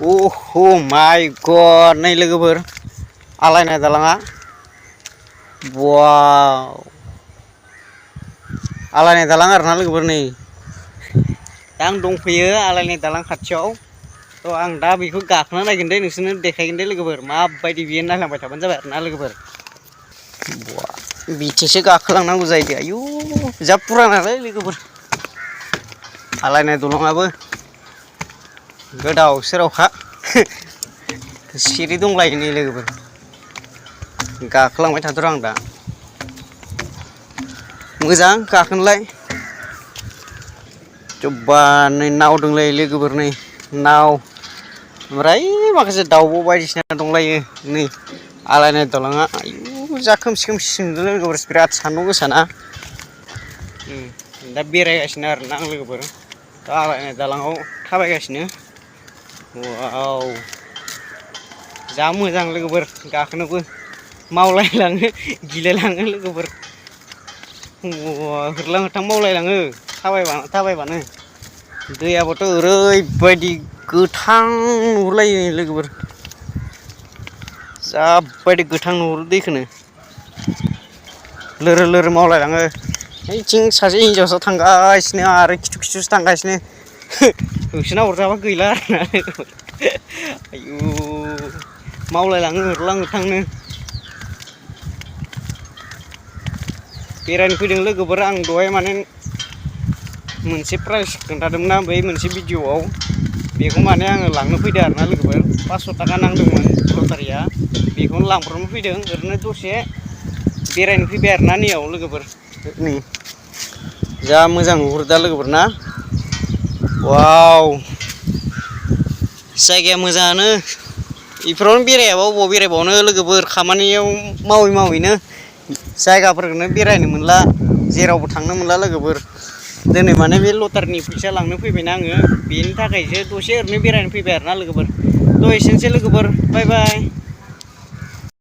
Oh my god, नै लोगोफोर आलायनाय दालाङा वाव आलायनाय दालां आरोना लोगोफोर नै दा आं दंफैयो आलायनाय दालां खाथियाव थ' आं दा बेखौ गाखोना नायगोन दे नोंसोरनो देखायगोन दे लोगोफोर माबायदि बियो नायलांबाय थाबानो जाबाय आरोना लोगोफोर बिथिंसो गाखोलांनांगौ जायो आयु जा पुरानालै लोगोफोर आलायनाय दलङाबो गोदाव सोरावखा सिरि दंलायो नै लोगोफोर गाखोलांबाय थाथ'र आं दा मोजां गाखोनोलाय जब्बा नै नाव दंलायो लोगोफोर नै नाव ओमफ्राय माखासे दाउब' बायदिसिना दंलायो नै आलायनाय दालाङा आयु जा खोमसि खोमसि नुदों लोगोफोर बिराद सान्दुं गोसाना दा बेरायगासिनो आरोना आं लोगोफोर दा आलायनाय दालाङाव थाबायगासिनो वाव जा मोजां लोगोफोर गाखोनोबो मावलायलाङो गिलायलाङो लोगोफोर होरलां होथां मावलायलाङो थाबायबानो दैयाबोथ' ओरैबायदि गोथां नुहुरलायो लोगोफोर जाबायदि गोथां नुहुरो दैखौनो लोरो लोरो मावलायलाङो ओइथिं सासे हिनजावसा थांगासिनो आरो खिथु खिथुसो थांगासिनो होसोना हरजाबा गैला आरोना आयु मावलायलाङो होरलां होथांनो बेरायनो फैदों लोगोफोर आं दहाय माने मोनसे प्राइज खोन्थादोंमोन ना बै मोनसे भिडिअ'आव बेखौ माने आङो लांनो फैदों आरोना लोगोफोर 500 थाखा नांदोंमोन लटारिया बेखौनो लांब्रबनो फैदों ओरैनो दसे बेरायनो फैबाय आरोना नैयाव लोगोफोर नै जा मोजां नुहुरो दा लोगोफोर ना वाव जायगाया मोजाङानो बेफोरावनो बेरायाबा अबाव बेरायबावनो लोगोफोर खामानियाव मावै मावैनो जायगाफोरखौनो बेरायनो मोनला जेरावबो थांनो मोनला लोगोफोर दिनै माने बे लटारिनि फैसा लांनो फैबायना आङो बेनि थाखायसो दसे ओरैनो बेरायनो फैबाय आरोना लोगोफोर थ' एसेनोसै लोगोफोर बाय बाय।